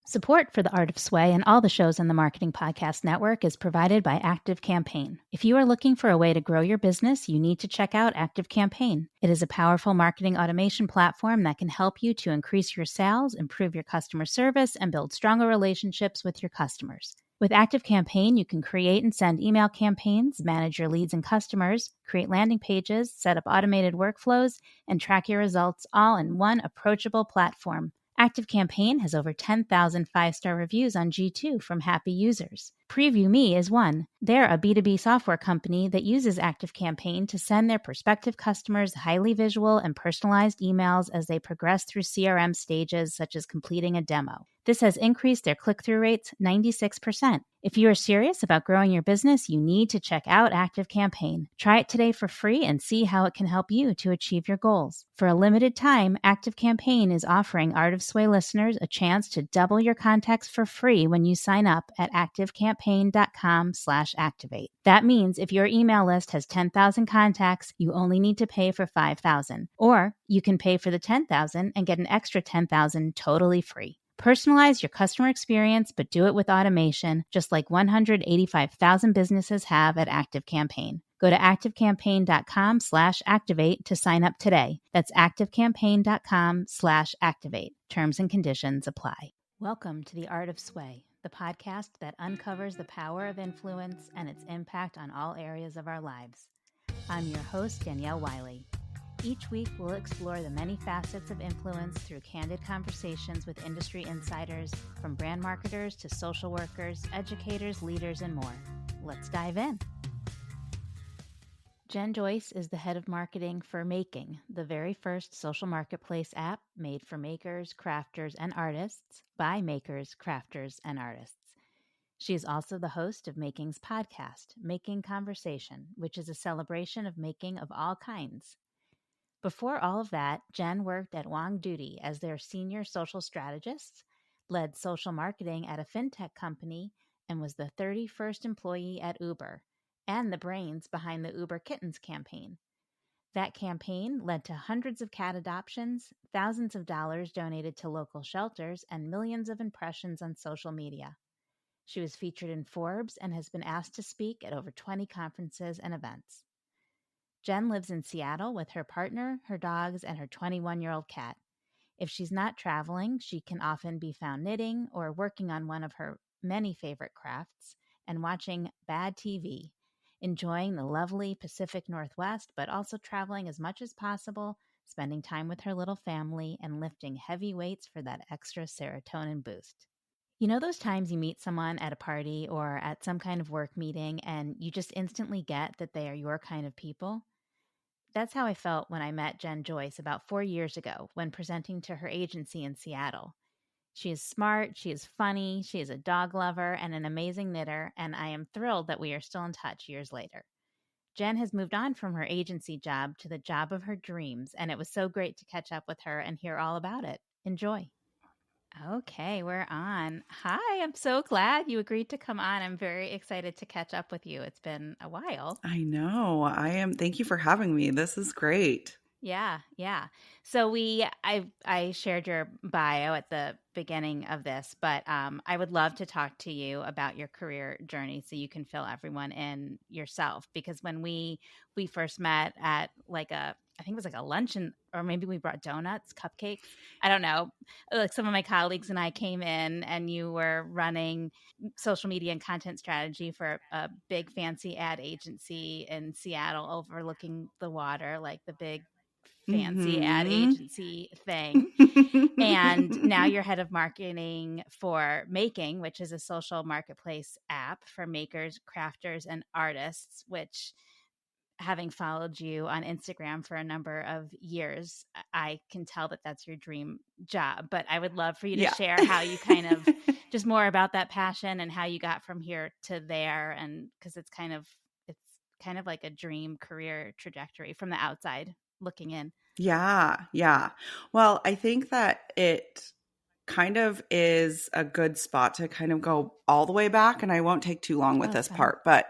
Support for The Art of Sway and all the shows on the Marketing Podcast Network is provided by ActiveCampaign. If you are looking for a way to grow your business, you need to check out ActiveCampaign. It is a powerful marketing automation platform that can help you to increase your sales, improve your customer service, and build stronger relationships with your customers. With ActiveCampaign, you can create and send email campaigns, manage your leads and customers, create landing pages, set up automated workflows, and track your results all in one approachable platform. ActiveCampaign has over 10,000 five-star reviews on G2 from happy users. Preview Me is one. They're a B2B software company that uses ActiveCampaign to send their prospective customers highly visual and personalized emails as they progress through CRM stages such as completing a demo. This has increased their click-through rates 96%. If you are serious about growing your business, you need to check out ActiveCampaign. Try it today for free and see how it can help you to achieve your goals. For a limited time, ActiveCampaign is offering Art of Sway listeners a chance to double your contacts for free when you sign up at activecampaign.com/activate. That means if your email list has 10,000 contacts, you only need to pay for 5,000. Or you can pay for the 10,000 and get an extra 10,000 totally free. Personalize your customer experience, but do it with automation, just like 185,000 businesses have at ActiveCampaign. Go to activecampaign.com/activate to sign up today. That's activecampaign.com/activate. Terms and conditions apply. Welcome to The Art of Sway, the podcast that uncovers the power of influence and its impact on all areas of our lives. I'm your host, Danielle Wiley. Each week, we'll explore the many facets of influence through candid conversations with industry insiders, from brand marketers to social workers, educators, leaders, and more. Let's dive in. Jen Joyce is the head of marketing for Making, the very first social marketplace app made for makers, crafters, and artists by makers, crafters, and artists. She is also the host of Making's podcast, Making Conversation, which is a celebration of making of all kinds. Before all of that, Jen worked at Wong Doody as their senior social strategist, led social marketing at a fintech company, and was the 31st employee at Uber, and the brains behind the Uber Kittens campaign. That campaign led to hundreds of cat adoptions, thousands of dollars donated to local shelters, and millions of impressions on social media. She was featured in Forbes and has been asked to speak at over 20 conferences and events. Jen lives in Seattle with her partner, her dogs, and her 21-year-old cat. If she's not traveling, she can often be found knitting or working on one of her many favorite crafts and watching bad TV, enjoying the lovely Pacific Northwest, but also traveling as much as possible, spending time with her little family, and lifting heavy weights for that extra serotonin boost. You know those times you meet someone at a party or at some kind of work meeting and you just instantly get that they are your kind of people? That's how I felt when I met Jen Joyce about 4 years ago when presenting to her agency in Seattle. She is smart, she is funny, she is a dog lover and an amazing knitter, and I am thrilled that we are still in touch years later. Jen has moved on from her agency job to the job of her dreams, and it was so great to catch up with her and hear all about it. Enjoy. Okay, we're on. Hi, I'm so glad you agreed to come on. I'm very excited to catch up with you. It's been a while. I know. I am. Thank you for having me. This is great. Yeah. So I shared your bio at the beginning of this, but I would love to talk to you about your career journey so you can fill everyone in yourself. Because when we first met at I think it was like a luncheon, or maybe we brought donuts, cupcakes. I don't know. Like some of my colleagues and I came in, and you were running social media and content strategy for a big fancy ad agency in Seattle, overlooking the water, like the big fancy ad agency thing. And now you're head of marketing for Making, which is a social marketplace app for makers, crafters, and artists, which, having followed you on Instagram for a number of years, I can tell that that's your dream job. But I would love for you to share how you kind of just more about that passion and how you got from here to there. And because it's kind of like a dream career trajectory from the outside looking in. Yeah. Well, I think that it kind of is a good spot to kind of go all the way back, and I won't take too long with this part, but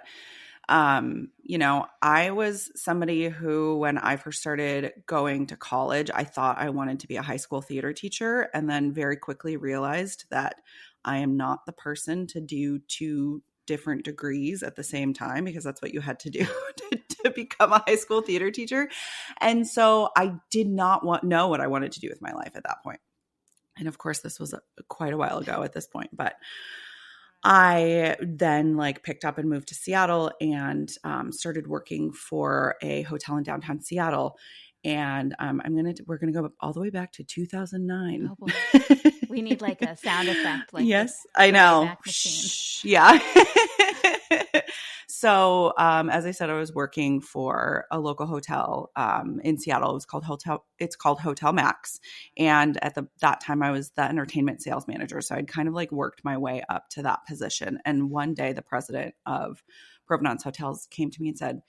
I was somebody who, when I first started going to college, I thought I wanted to be a high school theater teacher, and then very quickly realized that I am not the person to do two different degrees at the same time, because that's what you had to do to become a high school theater teacher. And so I did not know what I wanted to do with my life at that point. And of course, this was quite a while ago at this point, but I then like picked up and moved to Seattle and started working for a hotel in downtown Seattle. And we're gonna go all the way back to 2009. Oh boy. We need like a sound effect, like Yes, the I know. Wayback Machine. Yeah. So, as I said, I was working for a local hotel in Seattle. It's called Hotel Max. And at that time, I was the entertainment sales manager. So I'd kind of like worked my way up to that position. And one day, the president of Provenance Hotels came to me and said,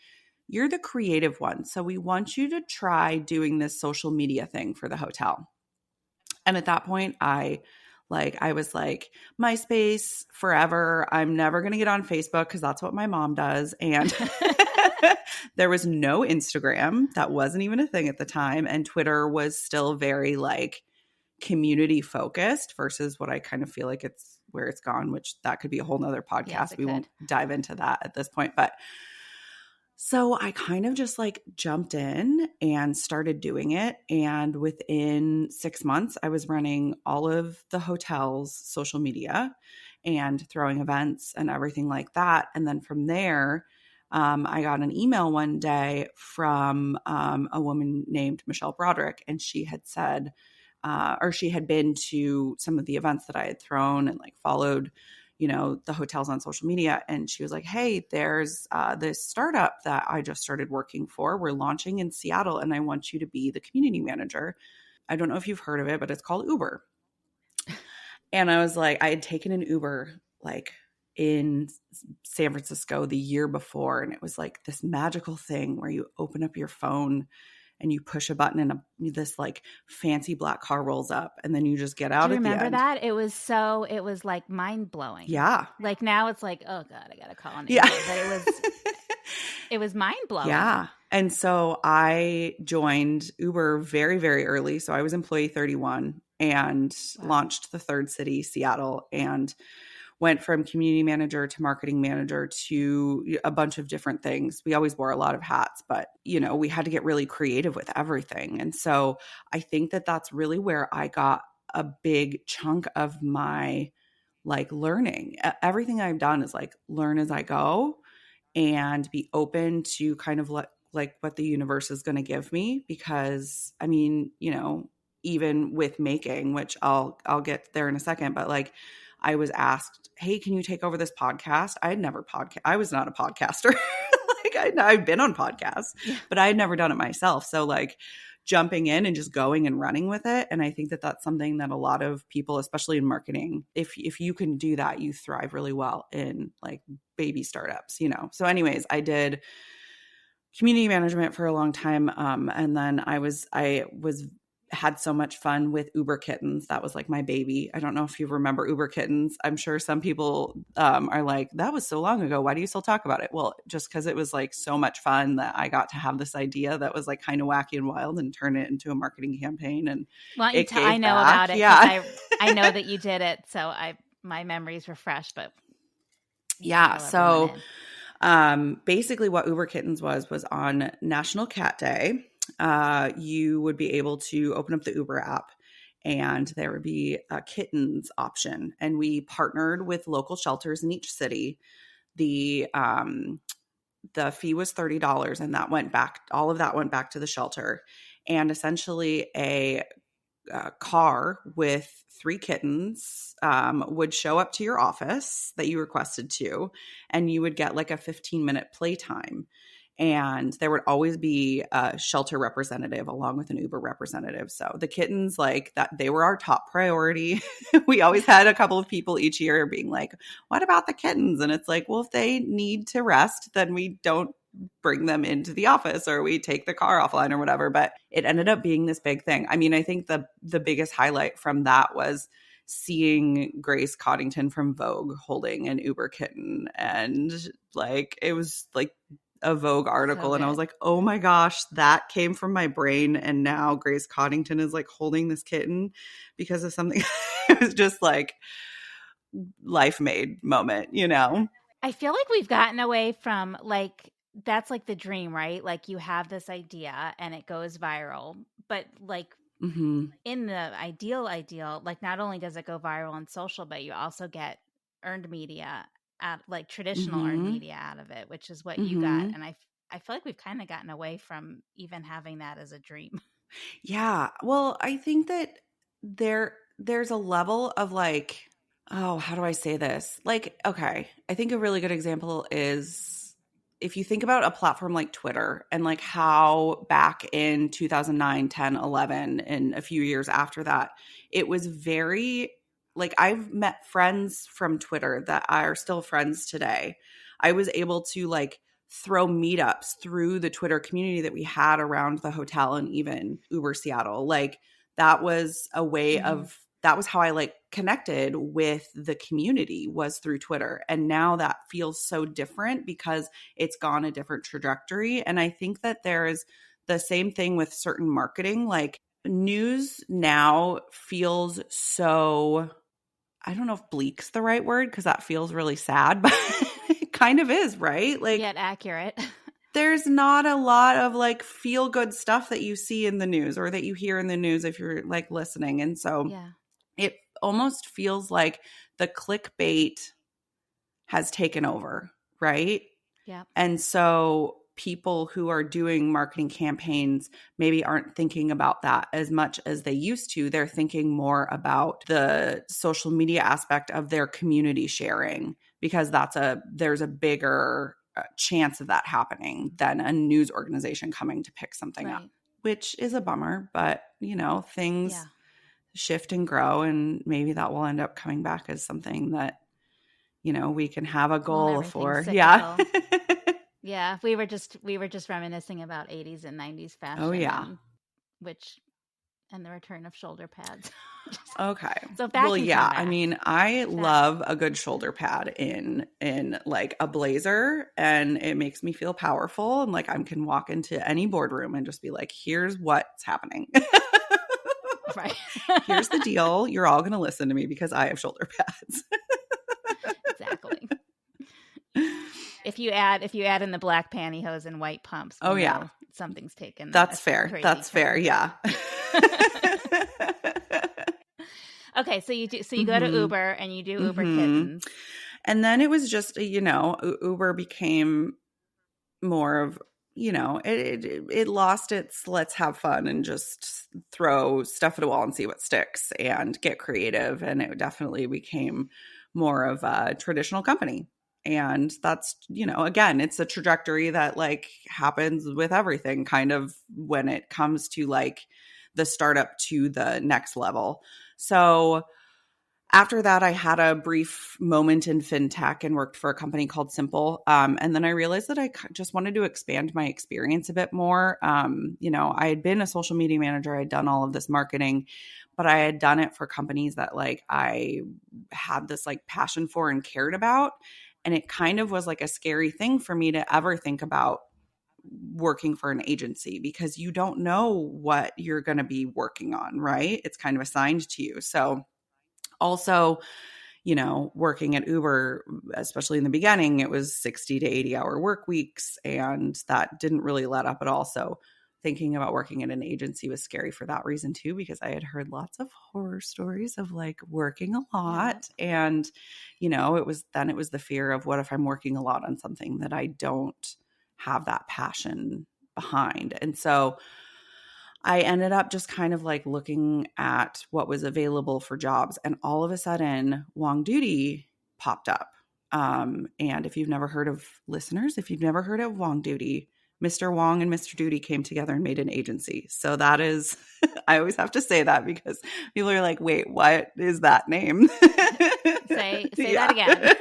"You're the creative one. So we want you to try doing this social media thing for the hotel." And at that point, I was like, MySpace forever. I'm never going to get on Facebook because that's what my mom does. And there was no Instagram. That wasn't even a thing at the time. And Twitter was still very like community focused versus what I kind of feel like it's where it's gone, which that could be a whole nother podcast. Yes, we won't dive into that at this point. But so I kind of just like jumped in and started doing it. And within 6 months, I was running all of the hotel's social media and throwing events and everything like that. And then from there, I got an email one day from a woman named Michelle Broderick, and she had said, or she had been to some of the events that I had thrown and like followed the hotels on social media. And she was like, "Hey, there's this startup that I just started working for. We're launching in Seattle and I want you to be the community manager." I don't know if you've heard of it, but it's called Uber. And I was like, I had taken an Uber like in San Francisco the year before. And it was like this magical thing where you open up your phone and you push a button and this like fancy black car rolls up, and then you just get out. Do you at the remember end. that? It was like mind blowing. Yeah. Like now it's like, oh God, I got to call an Uber. Yeah. But it was mind blowing. Yeah. And so I joined Uber very, very early. So I was employee 31 and launched the third city, Seattle, and went from community manager to marketing manager to a bunch of different things. We always wore a lot of hats, but we had to get really creative with everything. And so I think that that's really where I got a big chunk of my like learning. Everything I've done is like learn as I go and be open to kind of like what the universe is going to give me. Because I mean, even with making, which I'll get there in a second, but like I was asked, "Hey, can you take over this podcast?" I had never I was not a podcaster. Like I've been on podcasts, but I had never done it myself. So like jumping in and just going and running with it. And I think that that's something that a lot of people, especially in marketing, if you can do that, you thrive really well in like baby startups, So anyways, I did community management for a long time. And then I had so much fun with Uber Kittens. That was like my baby. I don't know if you remember Uber Kittens. I'm sure some people are like, that was so long ago. Why do you still talk about it? Well, just because it was like so much fun that I got to have this idea that was like kind of wacky and wild and turn it into a marketing campaign. And I know about it. Yeah. I know that you did it. So my memories were fresh, but yeah. So basically what Uber Kittens was on National Cat Day. You would be able to open up the Uber app and there would be a kittens option. And we partnered with local shelters in each city. The fee was $30 and all of that went back to the shelter. And essentially a car with 3 kittens would show up to your office that you requested to, and you would get like a 15-minute playtime. And there would always be a shelter representative along with an Uber representative. So the kittens, like that, they were our top priority. We always had a couple of people each year being like, "What about the kittens?" And it's like, well, if they need to rest, then we don't bring them into the office or we take the car offline or whatever. But it ended up being this big thing. I mean, I think the biggest highlight from that was seeing Grace Coddington from Vogue holding an Uber kitten. And like, it was like a Vogue article. And I was like, oh my gosh, that came from my brain. And now Grace Coddington is like holding this kitten because of something. It was just like, life made moment, you know? I feel like we've gotten away from like that's like the dream, right? Like you have this idea and it goes viral, but like Mm-hmm. in the ideal, like not only does it go viral on social, but you also get earned media out like traditional earned Mm-hmm. media out of it, which is what you got. Mm-hmm. And I feel like we've kind of gotten away from even having that as a dream. Yeah. Well, I think that there's a level of like, oh, how do I say this? Like, okay, I think a really good example is if you think about a platform like Twitter and like how back in 2009, 10, 11, and a few years after that, it was very like I've met friends from Twitter that are still friends today. I was able to like throw meetups through the Twitter community that we had around the hotel and even Uber Seattle. Like that was a way Mm-hmm. of that was how I like connected with the community was through Twitter. And now that feels so different because it's gone a different trajectory. And I think that there is the same thing with certain marketing. Like news now feels so I don't know if bleak's the right word because that feels really sad, but it kind of is, right? Like Yet accurate. there's not a lot of like feel good stuff that you see in the news or that you hear in the news if you're like listening. And so Yeah. it almost feels like the clickbait has taken over, right? Yeah. And so people who are doing marketing campaigns maybe aren't thinking about that as much as they used to. They're thinking more about the social media aspect of their community sharing because there's a bigger chance of that happening than a news organization coming to pick something up, Right. which is a bummer, but you know, things Yeah. shift and grow and maybe that will end up coming back as something that you know, we can have a Well, and goal everything's for. Yeah. cyclical. Yeah, we were just reminiscing about 80s and 90s Oh, fashion yeah. and which and the return of shoulder pads. Just- Okay. so if that Well, can come yeah. I back, mean, I if that love a good shoulder pad in like a blazer and it makes me feel powerful and like I can walk into any boardroom and just be like, "Here's what's happening." right. Here's the deal. You're all going to listen to me because I have shoulder pads. Exactly. If you add in the black pantyhose and white pumps, Oh we'll yeah. know something's taken a That's fair. crazy That's fair. turn. Yeah. Okay, so you go to Mhm. Uber and you do Uber Mhm. Kittens. And then it was just, you know, Uber became more of, you know, it lost its let's have fun and just throw stuff at a wall and see what sticks and get creative. And it definitely became more of a traditional company. And that's, you know, again, it's a trajectory that like happens with everything kind of when it comes to like the startup to the next level. So after that, I had a brief moment in fintech and worked for a company called Simple. And then I realized that I just wanted to expand my experience a bit more. You know, I had been a social media manager, I'd done all of this marketing, but I had done it for companies that like I had this like passion for and cared about. And it kind of was like a scary thing for me to ever think about working for an agency because you don't know what you're going to be working on, right? It's kind of assigned to you. So, also, you know, working at Uber, especially in the beginning, it was 60 to 80-hour work weeks, and that didn't really let up at all. So thinking about working at an agency was scary for that reason too, because I had heard lots of horror stories of like working a Yeah. lot. And, you know, it was the fear of what if I'm working a lot on something that I don't have that passion behind. And so I ended up just kind of like looking at what was available for jobs, and all of a sudden, Wong Duty popped up. And if you've never heard of listeners, if you've never heard of Wong Duty, Mr. Wong and Mr. Duty came together and made an agency. So that is, I always have to say that because people are like, wait, what is that name? Say that Yeah. again.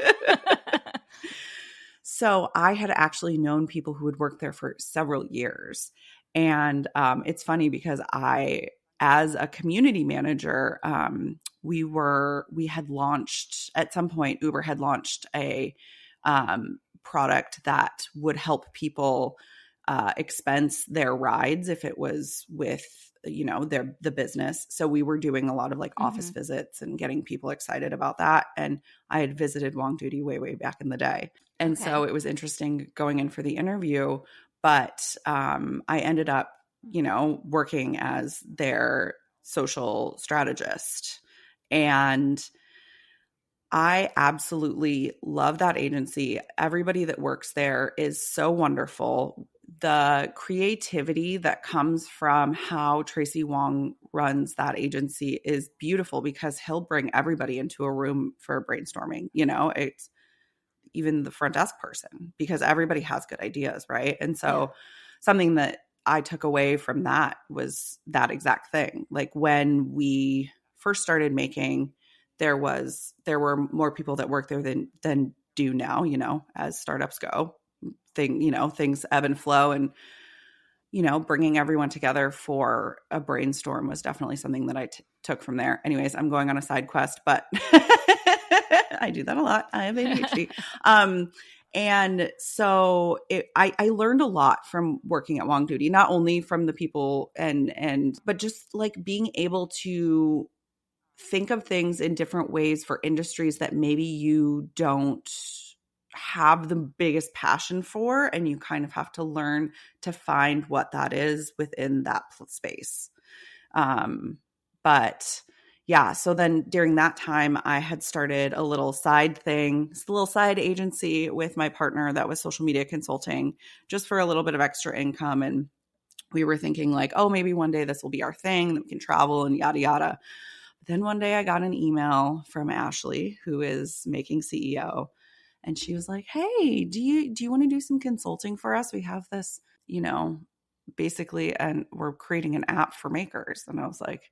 So I had actually known people who had worked there for several years. And it's funny because as a community manager, we had launched at some point, Uber had launched a product that would help people expense their rides if it was with the business. So we were doing a lot of like office visits and getting people excited about that. And I had visited Wong Duty way, way back in the day. And so Okay. it was interesting going in for the interview, but I ended up, working as their social strategist. And I absolutely love that agency. Everybody that works there is so wonderful. The creativity that comes from how Tracy Wong runs that agency is beautiful because he'll bring everybody into a room for brainstorming. It's even the front desk person because everybody has good ideas, right? And Yeah. so something that I took away from that was that exact thing. Like when we first started making, there were more people that work there than do now, as startups go. Things ebb and flow, and bringing everyone together for a brainstorm was definitely something that I took from there. Anyways, I'm going on a side quest, but I do that a lot. I have ADHD. And so I learned a lot from working at Wong Duty, not only from the people but just like being able to think of things in different ways for industries that maybe you don't have the biggest passion for, and you kind of have to learn to find what that is within that space. But yeah, so then during that time, I had started a little side thing, a little side agency with my partner that was social media consulting, just for a little bit of extra income. And we were thinking like, oh, maybe one day this will be our thing, that we can travel and yada, yada. But then one day I got an email from Ashley, who is Making CEO. And she was like, hey, do you want to do some consulting for us? We have this, basically, and we're creating an app for makers. And I was like,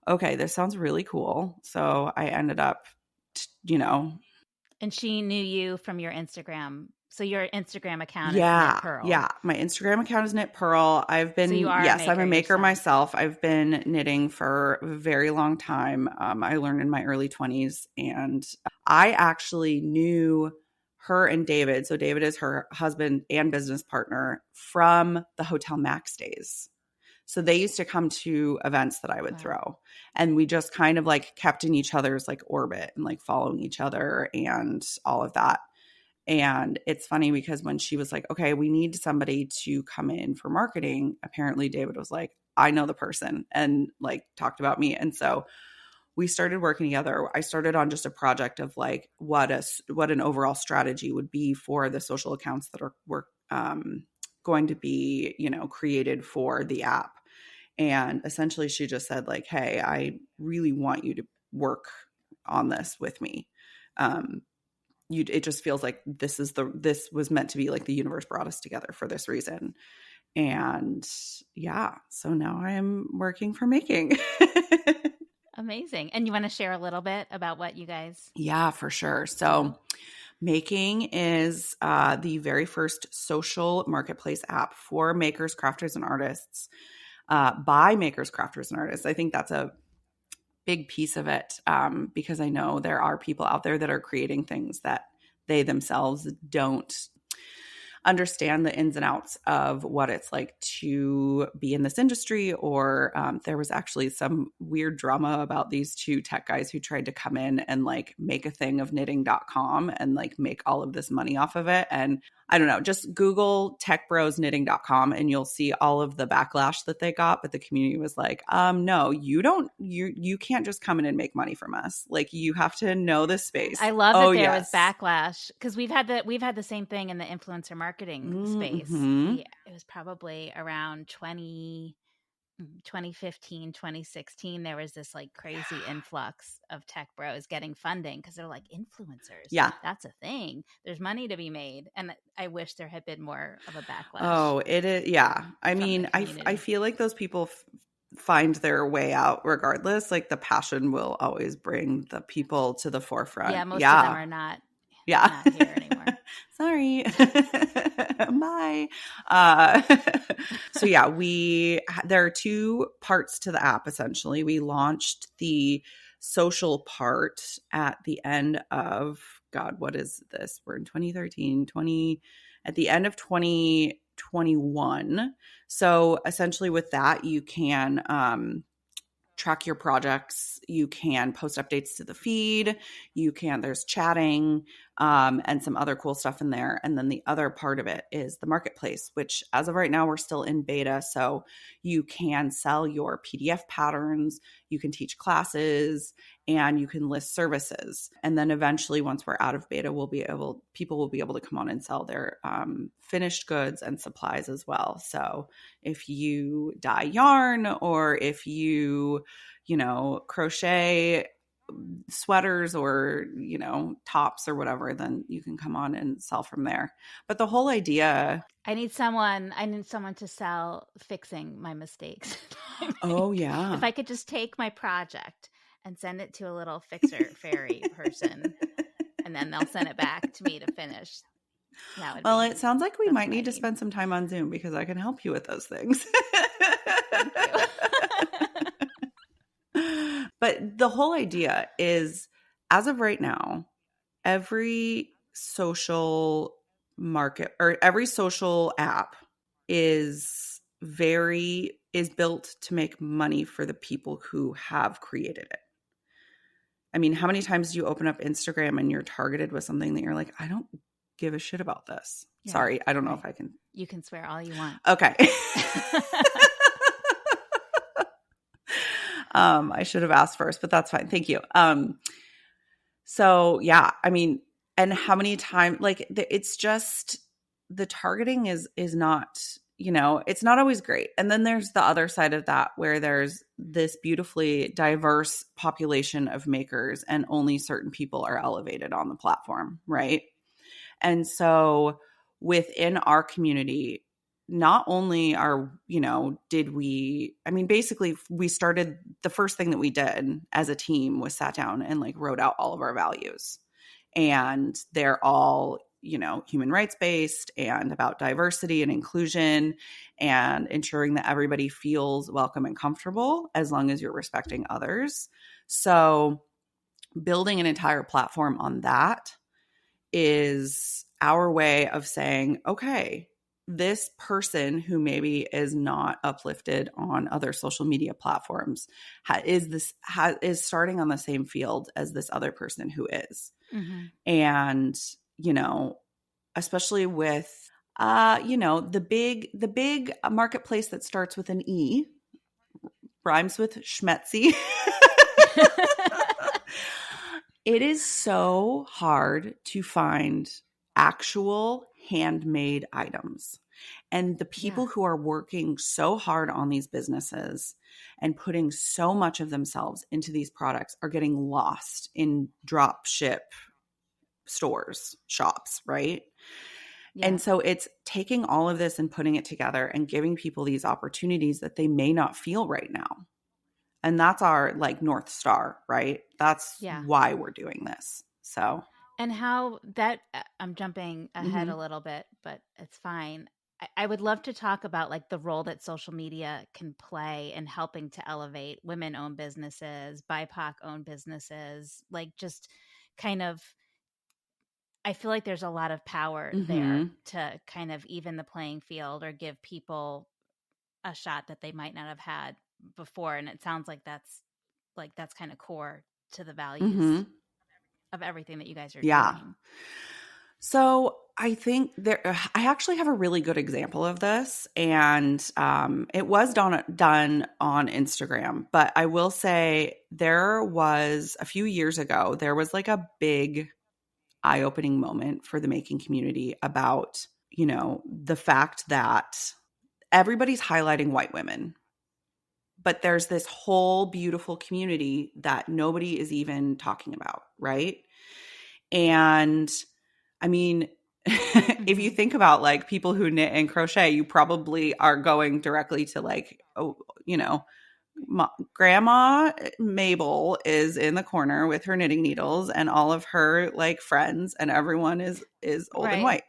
okay, this sounds really cool. So I ended up, And she knew you from your Instagram. So your Instagram account is Knit yeah, Pearl. yeah. My Instagram account is Knit Pearl. So you are a Yes, I'm maker a maker yourself. myself. I've been knitting for a very long time. I learned in my early 20s, and I actually knew her and David. So David is her husband and business partner from the Hotel Max days. So they used to come to events that I would Wow. throw, and we just kind of like kept in each other's like orbit and like following each other and all of that. And it's funny because when she was like, okay, we need somebody to come in for marketing, apparently David was like, I know the person, and like talked about me. And so we started working together. I started on just a project of like what an overall strategy would be for the social accounts that were going to be, created for the app. And essentially she just said like, hey, I really want you to work on this with me. It just feels like this was meant to be like the universe brought us together for this reason. And yeah, so now I am working for Making. Amazing. And you want to share a little bit about what you guys Yeah, for sure. do? So Making is the very first social marketplace app for makers, crafters, and artists, by makers, crafters, and artists. I think that's a big piece of it, because I know there are people out there that are creating things that they themselves don't understand the ins and outs of what it's like to be in this industry. Or there was actually some weird drama about these two tech guys who tried to come in and like make a thing of knitting.com and like make all of this money off of it. And I don't know, just Google techbrosknitting.com and you'll see all of the backlash that they got. But the community was like, no, you can't just come in and make money from us. Like you have to know this space. I love Oh that there was yes. backlash because we've had the same thing in the influencer marketing space. Mm-hmm. Yeah, it was probably around 2015, 2016. There was this like crazy influx of tech bros getting funding because they're like influencers. Yeah. That's a thing. There's money to be made. And I wish there had been more of a backlash Oh, it is. Yeah. I from the mean, I community. feel like those people find their way out regardless. Like the passion will always bring the people to the forefront. Yeah, most of them Yeah. are not Yeah. here anymore. Sorry. Bye. Uh, so yeah, there are two parts to the app essentially. We launched the social part at the end of, God, what is this? We're in 2013, at the end of 2012. 2021. So essentially with that, you can track your projects. You can post updates to the feed. There's chatting, and some other cool stuff in there. And then the other part of it is the marketplace, which as of right now, we're still in beta. So you can sell your PDF patterns, you can teach classes, and you can list services. And then eventually, once we're out of beta, people will be able to come on and sell their finished goods and supplies as well. So if you dye yarn, or if crochet sweaters, or, tops or whatever, then you can come on and sell from there. But the whole idea. I need someone to sell fixing my mistakes. Oh, If yeah. I could just take my project and send it to a little fixer fairy person, and then they'll send it back to me to finish. Well, it sounds like we That's might what I need to need. spend some time on Zoom, because I can help you with those things. Thank you. But the whole idea is, as of right now, every social market or every social app is built to make money for the people who have created it. I mean, how many times do you open up Instagram and you're targeted with something that you're like, I don't give a shit about this? Yeah, Sorry, I don't know right. if I can. You can swear all you want. Okay. I should have asked first, but that's fine. Thank you. So yeah, I mean, and how many times, like, it's just, the targeting is not, it's not always great. And then there's the other side of that, where there's this beautifully diverse population of makers, and only certain people are elevated on the platform, right? And so within our community, not only basically we started, the first thing that we did as a team was sat down and like wrote out all of our values. And they're all, human rights based, and about diversity and inclusion, and ensuring that everybody feels welcome and comfortable, as long as you're respecting others. So building an entire platform on that is our way of saying, okay, this person who maybe is not uplifted on other social media platforms is starting on the same field as this other person who is. Mm-hmm. And, especially with, the big marketplace that starts with an E, rhymes with schmetzy. It is so hard to find actual handmade items. And the people who are working so hard on these businesses and putting so much of themselves into these products are getting lost in drop ship stores, shops, right? Yeah. And so it's taking all of this and putting it together and giving people these opportunities that they may not feel right now. And that's our like North Star, right? That's why we're doing this. So, and I'm jumping ahead a little bit, but it's fine. I would love to talk about like the role that social media can play in helping to elevate women-owned businesses, BIPOC-owned businesses, like just kind of, I feel like there's a lot of power there to kind of even the playing field, or give people a shot that they might not have had before. And it sounds like that's kind of core to the values of everything that you guys are doing. So I think I actually have a really good example of this, and it was done on Instagram. But I will say, there was a few years ago, there was like a big eye-opening moment for the making community about, the fact that everybody's highlighting white women, but there's this whole beautiful community that nobody is even talking about, right? And I mean, if you think about like people who knit and crochet, you probably are going directly to like, Grandma Mabel is in the corner with her knitting needles, and all of her like friends, and everyone is old and white.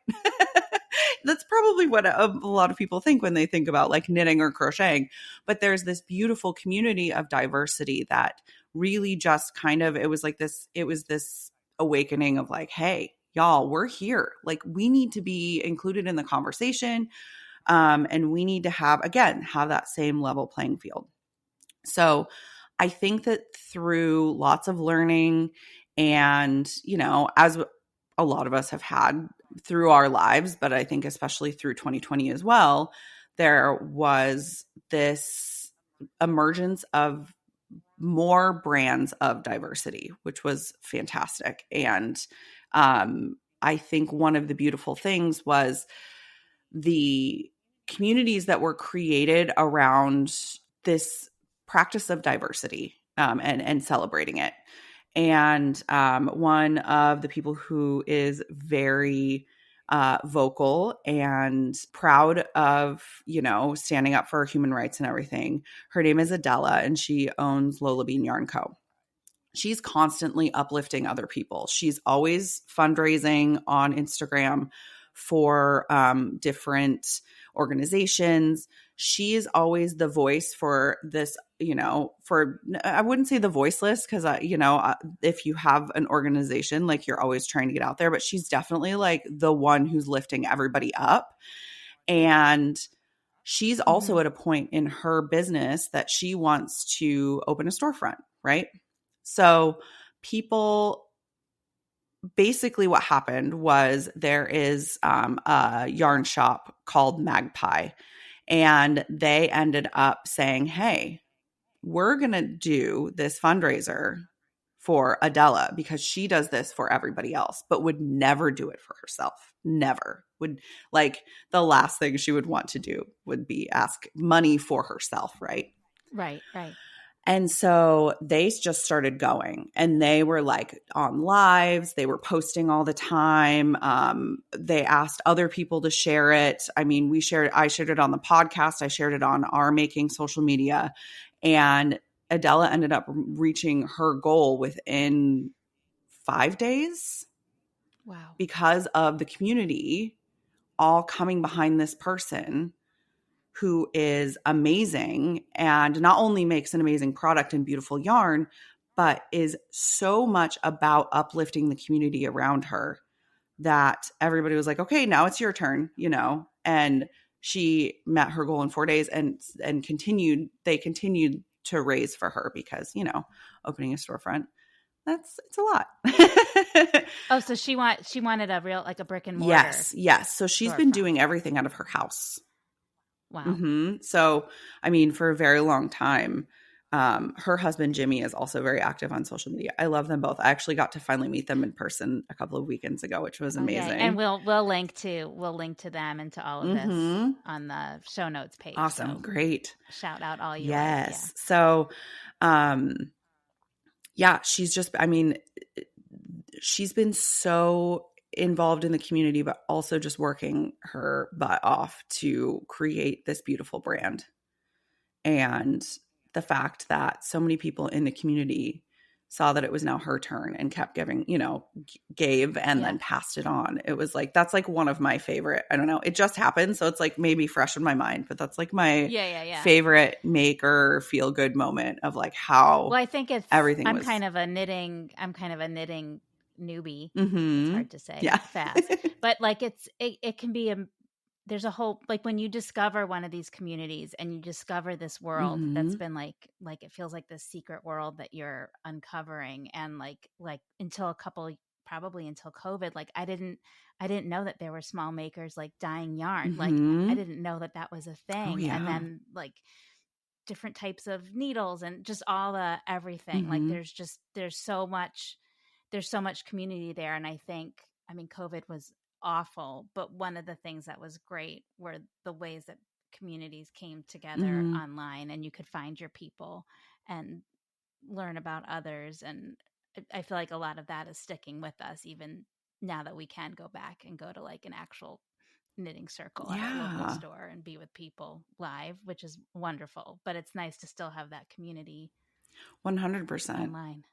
That's probably what a lot of people think when they think about like knitting or crocheting. But there's this beautiful community of diversity that really just kind of, it was this awakening of like, hey, y'all, we're here. Like, we need to be included in the conversation. And we need to have that same level playing field. So I think that through lots of learning and, as a lot of us have had through our lives, but I think especially through 2020 as well, there was this emergence of more brands of diversity, which was fantastic. And I think one of the beautiful things was the communities that were created around this practice of diversity, and celebrating it. And one of the people who is very vocal and proud of, standing up for human rights and everything, her name is Adela, and she owns Lola Bean Yarn Co. She's constantly uplifting other people. She's always fundraising on Instagram for different organizations. She is always the voice for this, I wouldn't say the voiceless, because, if you have an organization, like, you're always trying to get out there, but she's definitely like the one who's lifting everybody up. And she's also at a point in her business that she wants to open a storefront, right? So basically what happened was there is a yarn shop called Magpie, and they ended up saying, hey, we're going to do this fundraiser for Adela because she does this for everybody else, but would never do it for herself. Never. Would, like, the last thing she would want to do would be ask money for herself, right? Right. And so they just started going, and they were like on lives. They were posting all the time. They asked other people to share it. I mean, I shared it on the podcast. I shared it on our Making social media, and Adela ended up reaching her goal within 5 days. Wow. Because of the community all coming behind this person who is amazing and not only makes an amazing product and beautiful yarn, but is so much about uplifting the community around her that everybody was like, okay, now it's your turn, and she met her goal in 4 days and they continued to raise for her because, opening a storefront, it's a lot. Oh, so she wanted a real, like, a brick and mortar. Yes. So she's been doing everything out of her house. Wow. Mm-hmm. So, I mean, for a very long time, her husband, Jimmy, is also very active on social media. I love them both. I actually got to finally meet them in person a couple of weekends ago, which was amazing. And we'll link to them and to all of this on the show notes page. Awesome. So great. Shout out all you. Yes. Yeah. So, she's just, I mean, she's been so involved in the community, but also just working her butt off to create this beautiful brand. And the fact that so many people in the community saw that it was now her turn and kept giving, gave and then passed it on. It was like, that's like one of my favorite, I don't know, it just happened. So it's like maybe fresh in my mind, but that's like my favorite make or feel good moment of like how, well, I think everything I'm kind of a knitting newbie. Mm-hmm. It's hard to say fast, but like it can be there's a whole, like, when you discover one of these communities and you discover this world that's been like it feels like this secret world that you're uncovering, and like until probably until COVID, like I didn't know that there were small makers like dyeing yarn. Like I didn't know that was a thing. Oh, yeah. And then like different types of needles and just all the everything. Like there's so much community there. And I think, I mean, COVID was awful, but one of the things that was great were the ways that communities came together online, and you could find your people and learn about others. And I feel like a lot of that is sticking with us even now that we can go back and go to like an actual knitting circle at a local store and be with people live, which is wonderful. But it's nice to still have that community 100% online.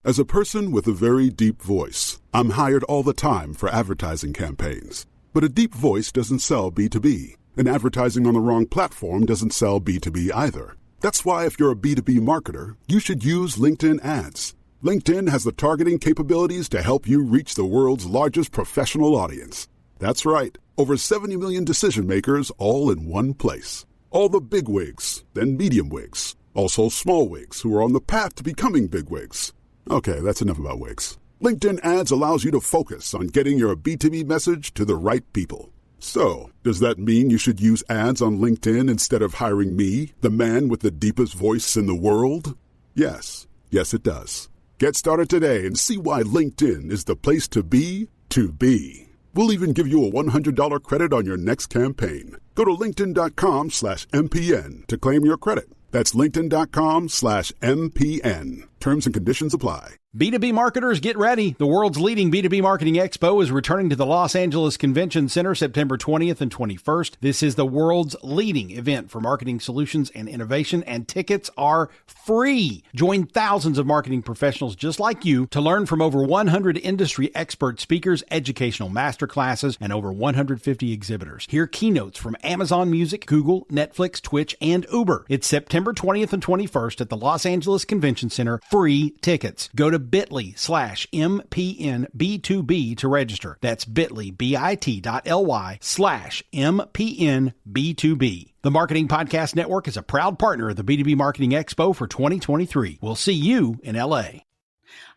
As a person with a very deep voice, I'm hired all the time for advertising campaigns. But a deep voice doesn't sell B2B, and advertising on the wrong platform doesn't sell B2B either. That's why if you're a B2B marketer, you should use LinkedIn ads. LinkedIn has the targeting capabilities to help you reach the world's largest professional audience. That's right. Over 70 million decision makers all in one place. All the big wigs, then medium wigs. Also small wigs who are on the path to becoming big wigs. Okay, that's enough about wigs. LinkedIn Ads allows you to focus on getting your B2B message to the right people. So, does that mean you should use ads on LinkedIn instead of hiring me, the man with the deepest voice in the world? Yes. Yes, it does. Get started today and see why LinkedIn is the place to be to be. We'll even give you a $100 credit on your next campaign. Go to linkedin.com/MPN to claim your credit. That's linkedin.com/MPN. Terms and conditions apply. B2B marketers, get ready. The world's leading B2B marketing expo is returning to the Los Angeles Convention Center September 20th and 21st. This is the world's leading event for marketing solutions and innovation, and tickets are free. Join thousands of marketing professionals just like you to learn from over 100 industry expert speakers, educational masterclasses, and over 150 exhibitors. Hear keynotes from Amazon Music, Google, Netflix, Twitch, and Uber. It's September 20th and 21st at the Los Angeles Convention Center. Free tickets. Go to bit.ly/MPNB2B to register. That's bit.ly, bit.ly/MPNB2B. The Marketing Podcast Network is a proud partner of the B2B Marketing Expo for 2023. We'll see you in LA.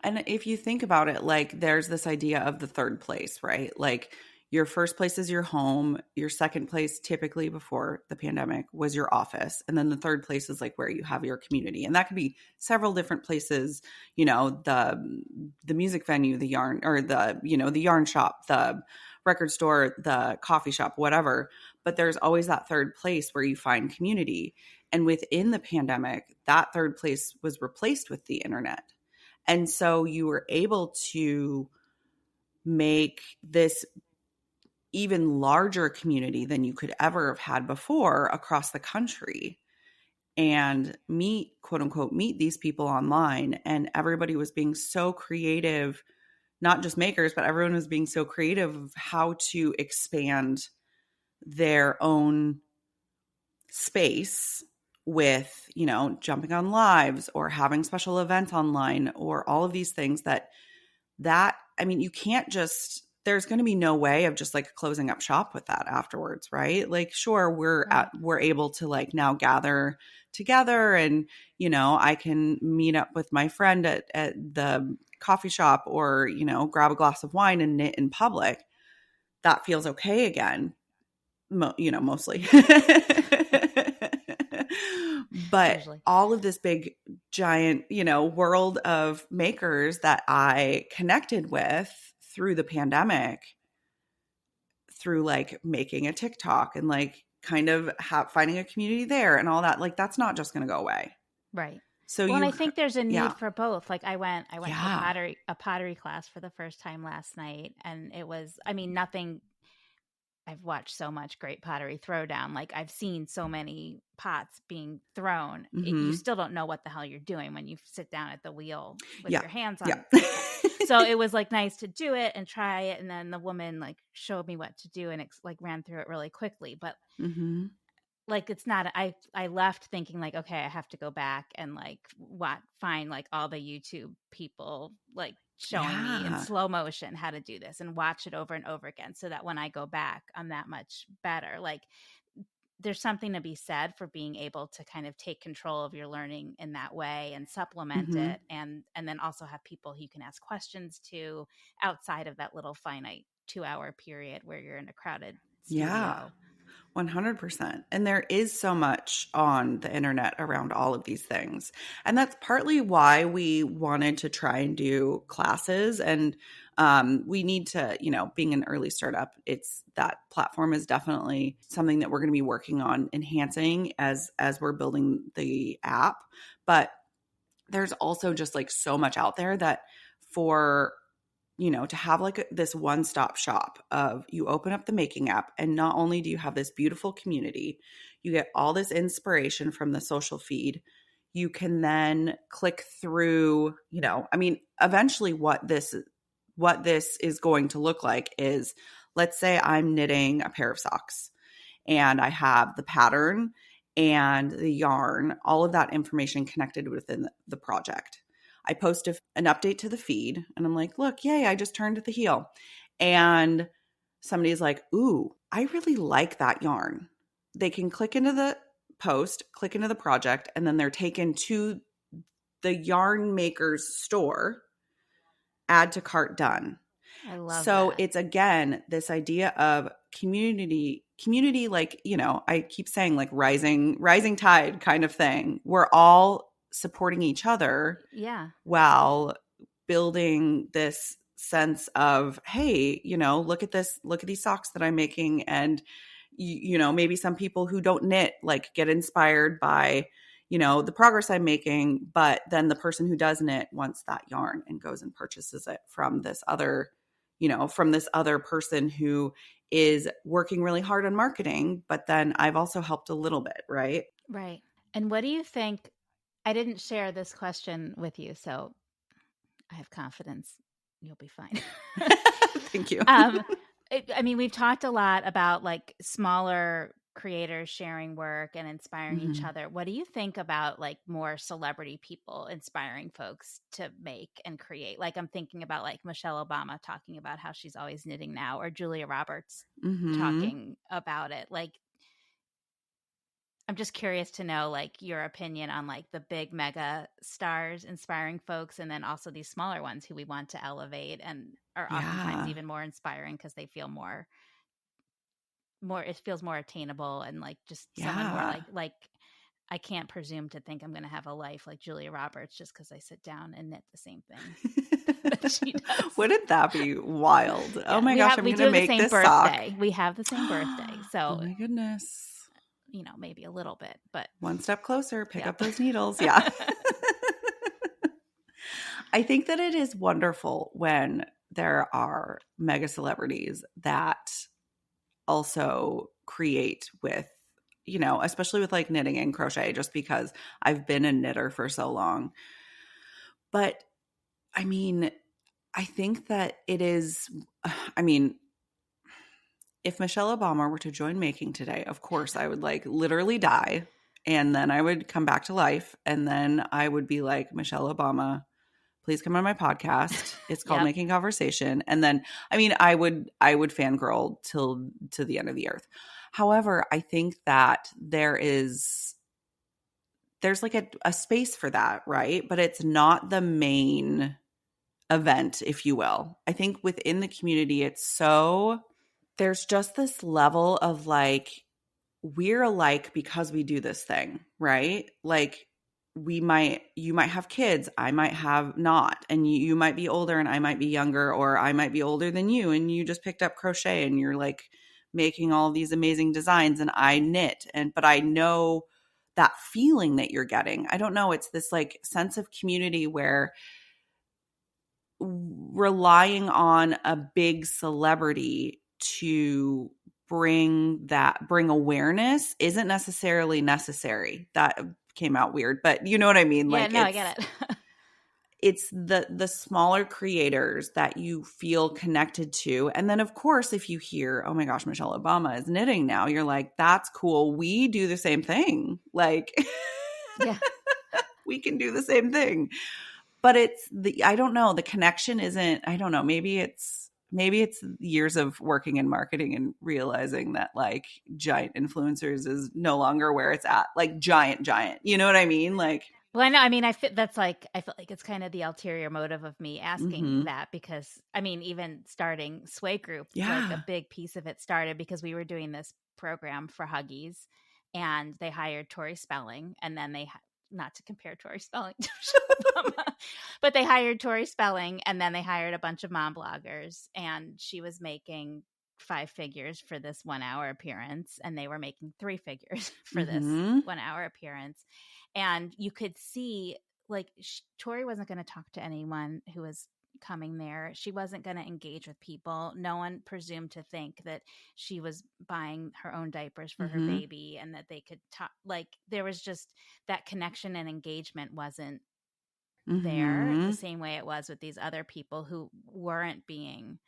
And if you think about it, like there's this idea of the third place, right? Like your first place is your home. Your second place, typically before the pandemic, was your office. And then the third place is like where you have your community. And that could be several different places, you know, the music venue, the yarn, or the, you know, the yarn shop, the record store, the coffee shop, whatever. But there's always that third place where you find community. And within the pandemic, that third place was replaced with the internet. And so you were able to make this even larger community than you could ever have had before across the country and meet, quote unquote, meet these people online. And everybody was being so creative, not just makers, but everyone was being so creative of how to expand their own space with, you know, jumping on lives or having special events online or all of these things that, I mean, you can't just, there's going to be no way of just like closing up shop with that afterwards, right? Like, sure, we're able to like now gather together and, you know, I can meet up with my friend at the coffee shop or, you know, grab a glass of wine and knit in public. That feels okay again, you know, mostly. But Usually. all of this big, giant, you know, world of makers that I connected with through the pandemic, through like making a TikTok and like kind of finding a community there and all that, like that's not just going to go away. Right. So and I think there's a need yeah. for both. Like I went Yeah. to a pottery class for the first time last night, and it was, I mean, nothing. I've watched so much great pottery throwdown. Like I've seen so many pots being thrown. You still don't know what the hell you're doing when you sit down at the wheel with your hands on. Yeah. So it was like nice to do it and try it. And then the woman like showed me what to do and like ran through it really quickly. But like, it's not, I left thinking like, okay, I have to go back and like find like all the YouTube people like showing me in slow motion how to do this and watch it over and over again so that when I go back, I'm that much better. Like there's something to be said for being able to kind of take control of your learning in that way and supplement it. And then also have people who you can ask questions to outside of that little finite 2-hour period where you're in a crowded studio. Yeah. 100%. And there is so much on the internet around all of these things. And that's partly why we wanted to try and do classes. And we need to, you know, being an early startup, that platform is definitely something that we're going to be working on enhancing as we're building the app. But there's also just like so much out there that for, you know, to have like this one-stop shop of you open up the Making app and not only do you have this beautiful community, you get all this inspiration from the social feed. You can then click through, you know, I mean, eventually what this is going to look like is, let's say I'm knitting a pair of socks and I have the pattern and the yarn, all of that information connected within the project. I post an update to the feed and I'm like, look, yay, I just turned the heel. And somebody's like, ooh, I really like that yarn. They can click into the post, click into the project, and then they're taken to the yarn maker's store, add to cart, done. I love So that. it's, again, this idea of community, like, I keep saying like rising tide kind of thing. We're all supporting each other Yeah. while building this sense of, hey, look at this, look at these socks that I'm making. And, maybe some people who don't knit like get inspired by, the progress I'm making, but then the person who does knit wants that yarn and goes and purchases it from this other, person who is working really hard on marketing, but then I've also helped a little bit, right? Right. And what do you think? I didn't share this question with you, so I have confidence you'll be fine. Thank you. I mean, we've talked a lot about like smaller creators sharing work and inspiring each Mhm. other. What do you think about like more celebrity people inspiring folks to make and create? Like I'm thinking about like Michelle Obama talking about how she's always knitting now, or Julia Roberts Mhm. talking about it. Like I'm just curious to know like your opinion on like the big mega stars inspiring folks, and then also these smaller ones who we want to elevate and are oftentimes Yeah. even more inspiring because they feel more it feels more attainable, and like just someone more Yeah. like I can't presume to think I'm going to have a life like Julia Roberts just because I sit down and knit the same thing that she does. Wouldn't that be wild? Oh Yeah, my gosh, I'm we going do to have the make same this sock. birthday. We have the same birthday, Oh so my goodness. maybe a little bit, but One step closer, pick yeah. up those needles. Yeah. I think that it is wonderful when there are mega celebrities that also create with, especially with like knitting and crochet, just because I've been a knitter for so long. But I mean, I think that it is, I mean, if Michelle Obama were to join making today, of course, I would like literally die. And then I would come back to life. And then I would be like, Michelle Obama, please come on my podcast. It's called Yep. Making Conversation. And then, I would fangirl till to the end of the earth. However, I think that there's like a space for that, right? But it's not the main event, if you will. I think within the community, there's just this level of like, we're alike because we do this thing, right? Like you might have kids, I might have not, and you might be older and I might be younger, or I might be older than you and you just picked up crochet and you're like making all these amazing designs and I knit, but I know that feeling that you're getting. I don't know, it's this like sense of community where relying on a big celebrity to bring awareness isn't necessarily necessary. That came out weird, but you know what I mean? Yeah, Like no, I get it. it's the smaller creators that you feel connected to. And then of course, if you hear, oh my gosh, Michelle Obama is knitting now, you're like, that's cool. We do the same thing. Like Yeah. we can do the same thing. But I don't know, the connection isn't, I don't know, maybe it's years of working in marketing and realizing that like giant influencers is no longer where it's at, like giant, you know what I mean? Like, Well, I know. I mean, that's like, I feel like it's kind of the ulterior motive of me asking mhm. that because, I mean, even starting Sway Group, like a Yeah. big piece of it started because we were doing this program for Huggies and they hired Tori Spelling. And then not to compare Tori Spelling to Michelle Obama, but they hired Tori Spelling and then they hired a bunch of mom bloggers and she was making 5 figures for this 1 hour appearance and they were making 3 figures for this Mhm. 1 hour appearance. And you could see like Tori wasn't going to talk to anyone who was coming there. She wasn't going to engage with people. No one presumed to think that she was buying her own diapers for her Mhm. baby and that they could talk. Like there was just that connection and engagement wasn't there the Mhm. same way it was with these other people who weren't being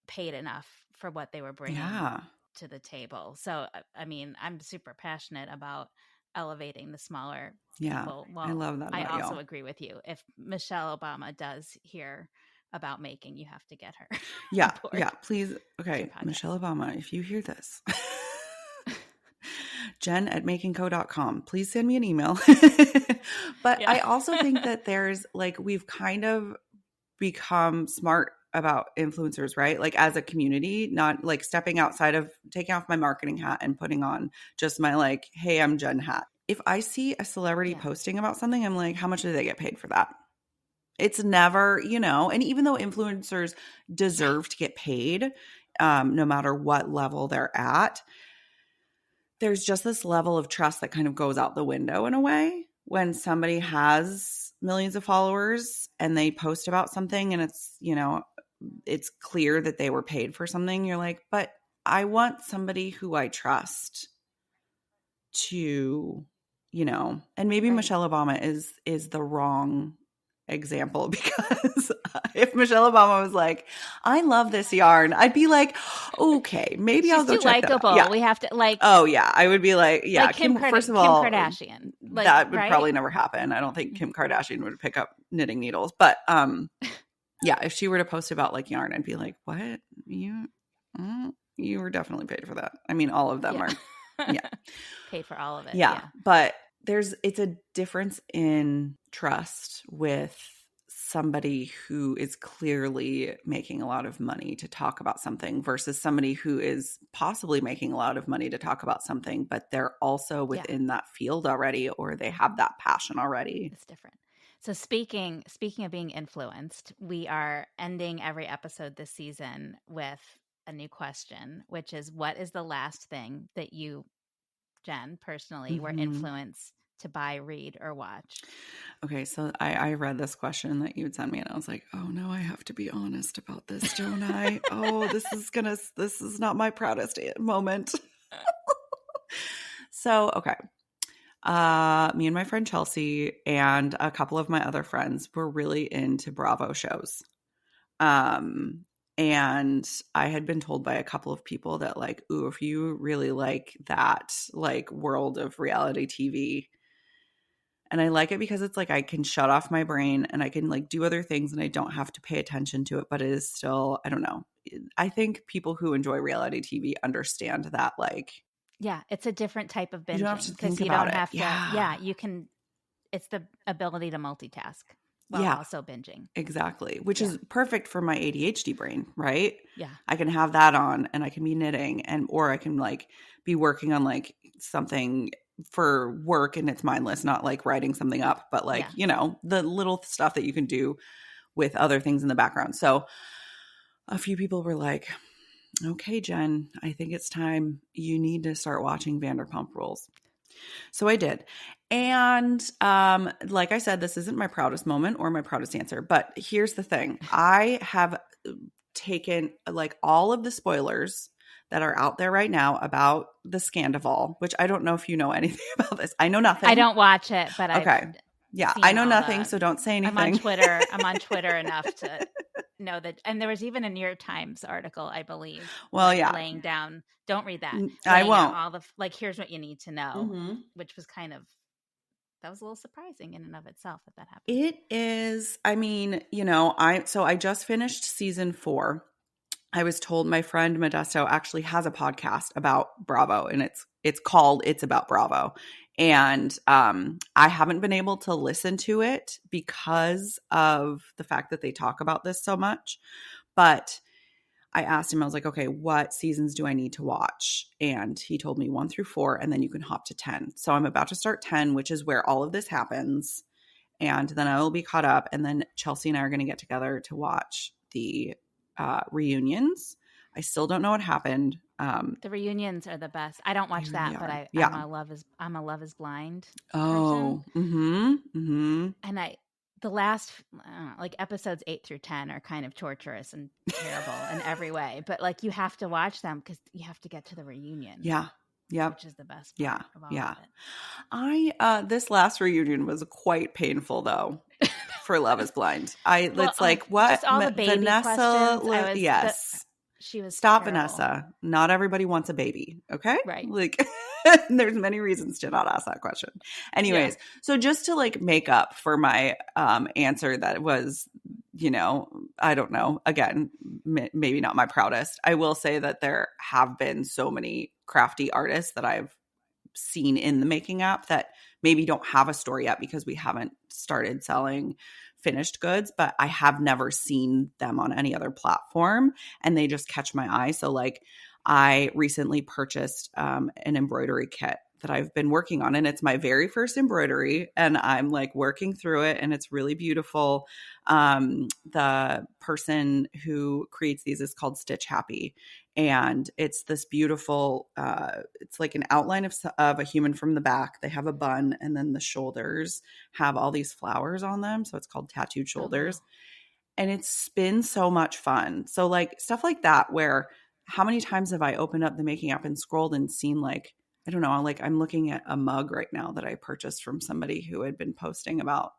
paid enough for what they were bringing Yeah. to the table. So, I mean, I'm super passionate about elevating the smaller Yeah, people. Well, I love that I about also y'all. agree with you. If Michelle Obama does hear about making, you have to get her Yeah, on board. yeah, please. Okay, podcast. Michelle Obama, if you hear this, jen@makingco.com, please send me an email. But Yeah. I also think that there's like, we've kind of become smart about influencers, right? Like as a community, not like stepping outside of taking off my marketing hat and putting on just my like, hey, I'm Jen hat. If I see a celebrity Yeah. posting about something, I'm like, how much do they get paid for that? It's never, you know, and even though influencers deserve to get paid, no matter what level they're at, there's just this level of trust that kind of goes out the window in a way when somebody has millions of followers and they post about something and it's, you know, it's clear that they were paid for something. You're like, but I want somebody who I trust to, you know, and maybe Right. Michelle Obama is the wrong example, because if Michelle Obama was like, I love this yarn, I'd be like, okay, maybe I'll She's go too check that out. likable. Yeah. We have to like. Oh yeah, I would be like, yeah, Like Kim first of Kim all, Kardashian. Like, that would right? probably never happen. I don't think Kim Kardashian would pick up knitting needles, but yeah, if she were to post about like yarn, I'd be like, what? You were definitely paid for that. I mean, all of them are. Yeah. Paid for all of it. Yeah. Yeah. But it's a difference in trust with somebody who is clearly making a lot of money to talk about something versus somebody who is possibly making a lot of money to talk about something, but they're also within that field already, or they have that passion already. It's different. So speaking of being influenced, we are ending every episode this season with a new question, which is, what is the last thing that you, Jen, personally were influenced to buy, read, or watch? Okay, so I read this question that you would send me and I was like, oh no, I have to be honest about this, don't I? Oh, this is not my proudest moment. So, okay. Me and my friend Chelsea and a couple of my other friends were really into Bravo shows. And I had been told by a couple of people that like, ooh, if you really like that like world of reality TV. And I like it because it's like I can shut off my brain and I can like do other things and I don't have to pay attention to it, but it is still, I don't know. I think people who enjoy reality TV understand that, like, yeah, it's a different type of binging. You don't have to think you about don't it. have to. Yeah. You can. It's the ability to multitask while also binging. Exactly, which is perfect for my ADHD brain, right? Yeah. I can have that on and I can be knitting or I can like be working on like something for work and it's mindless, not like writing something up, but like, you know, the little stuff that you can do with other things in the background. So a few people were like, okay, Jen, I think it's time. You need to start watching Vanderpump Rules. So I did. And like I said, this isn't my proudest moment or my proudest answer, but here's the thing. I have taken like all of the spoilers that are out there right now about the Scandival, which I don't know if you know anything about this. I know nothing. I don't watch it, but okay. Yeah, I know nothing, so don't say anything. I'm on Twitter enough to know that. And there was even a New York Times article, I believe. Well, yeah. Laying down, don't read that. I won't. All the, like, here's what you need to know, which was kind of, that was a little surprising in and of itself that happened. It is, I mean, you know, I just finished season 4. I was told my friend Modesto actually has a podcast about Bravo and it's called It's About Bravo. And I haven't been able to listen to it because of the fact that they talk about this so much. But I asked him, I was like, okay, what seasons do I need to watch? And he told me 1 through 4, and then you can hop to 10. So I'm about to start 10, which is where all of this happens. And then I will be caught up. And then Chelsea and I are going to get together to watch the reunions. I still don't know what happened. The reunions are the best. I don't watch that, but I'm a Love Is Blind person. And the last like episodes 8 through 10 are kind of torturous and terrible in every way, but like you have to watch them because you have to get to the reunion. Which is the best part of all of it. This last reunion was quite painful though. For Love Is Blind, it's like what just all the baby Vanessa. questions. Yes, She was Stop, terrible. Vanessa. Not everybody wants a baby. Okay. Right. Like there's many reasons to not ask that question. Anyways, Yeah. so just to like make up for my answer that was, I don't know, again, maybe not my proudest. I will say that there have been so many crafty artists that I've seen in the making app that maybe don't have a store yet because we haven't started selling finished goods, but I have never seen them on any other platform and they just catch my eye. So like I recently purchased an embroidery kit that I've been working on, and it's my very first embroidery, and I'm like working through it, and it's really beautiful. The person who creates these is called Stitch Happy, and it's this beautiful, it's like an outline of a human from the back. They have a bun, and then the shoulders have all these flowers on them, so it's called tattooed shoulders. Oh, wow. And it's been so much fun. So like stuff like that, where how many times have I opened up the making app and scrolled and seen like, I don't know, like I'm looking at a mug right now that I purchased from somebody who had been posting about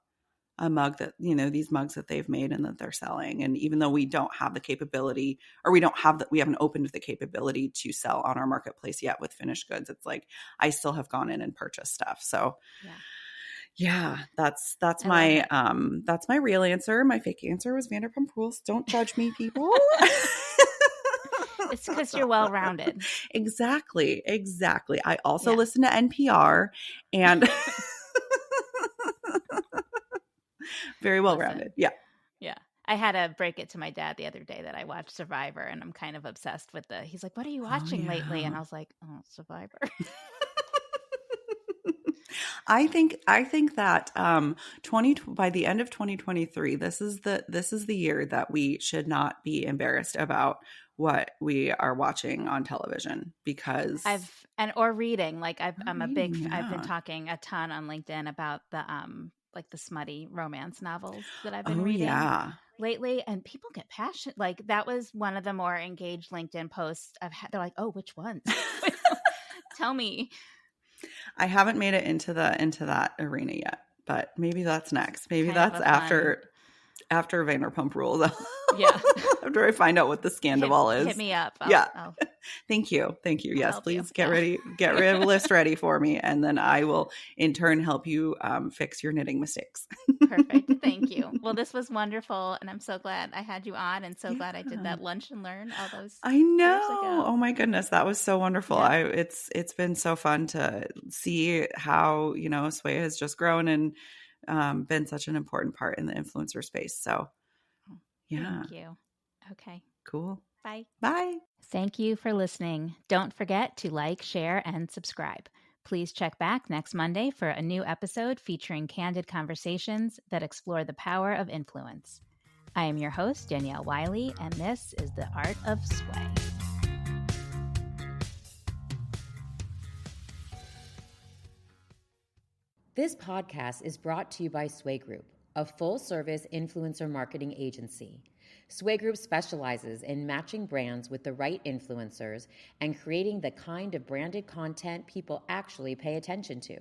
a mug that, these mugs that they've made and that they're selling. And even though we don't have the capability, or we haven't opened the capability to sell on our marketplace yet with finished goods, it's like I still have gone in and purchased stuff. So yeah, that's my that's my real answer. My fake answer was Vanderpump Rules. Don't judge me, people. It's because you're well-rounded. Exactly. I also listen to NPR and very well-rounded. Yeah. Yeah. I had to break it to my dad the other day that I watched Survivor, and I'm kind of obsessed with he's like, what are you watching lately? And I was like, oh, Survivor. I think that by the end of 2023, this is the year that we should not be embarrassed about what we are watching on television, because or reading. Like I've been Yeah. talking a ton on LinkedIn about the like the smutty romance novels that I've been Oh reading yeah. lately, and people get passionate. Like that was one of the more engaged LinkedIn posts I've had. They're like, oh, which ones? Tell me. I haven't made it into that arena yet, but maybe that's next. Maybe Kind that's of a after Vanderpump Rules. Yeah. After I find out what the scandal is. Hit me up. Yeah. Thank you. Yes, help please you. get rid of a list ready for me, and then I will in turn help you fix your knitting mistakes. Perfect. Thank you. Well, this was wonderful, and I'm so glad I had you on, and so glad I did that lunch and learn all those I years know. ago. Oh my goodness, that was so wonderful. Yeah. It's been so fun to see how Sway has just grown and been such an important part in the influencer space. So yeah. Thank you. Okay. Cool. Bye. Bye. Thank you for listening. Don't forget to like, share, and subscribe. Please check back next Monday for a new episode featuring candid conversations that explore the power of influence. I am your host, Danielle Wiley, and this is The Art of Sway. This podcast is brought to you by Sway Group, a full-service influencer marketing agency. Sway Group specializes in matching brands with the right influencers and creating the kind of branded content people actually pay attention to.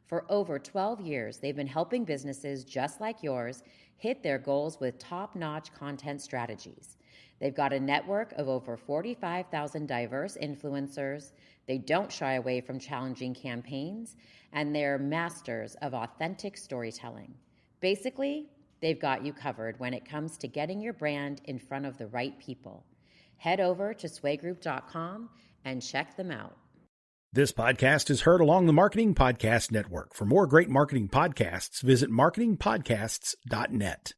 For over 12 years, they've been helping businesses just like yours hit their goals with top-notch content strategies. They've got a network of over 45,000 diverse influencers. They don't shy away from challenging campaigns, and they're masters of authentic storytelling. Basically, they've got you covered when it comes to getting your brand in front of the right people. Head over to swaygroup.com and check them out. This podcast is heard along the Marketing Podcast Network. For more great marketing podcasts, visit marketingpodcasts.net.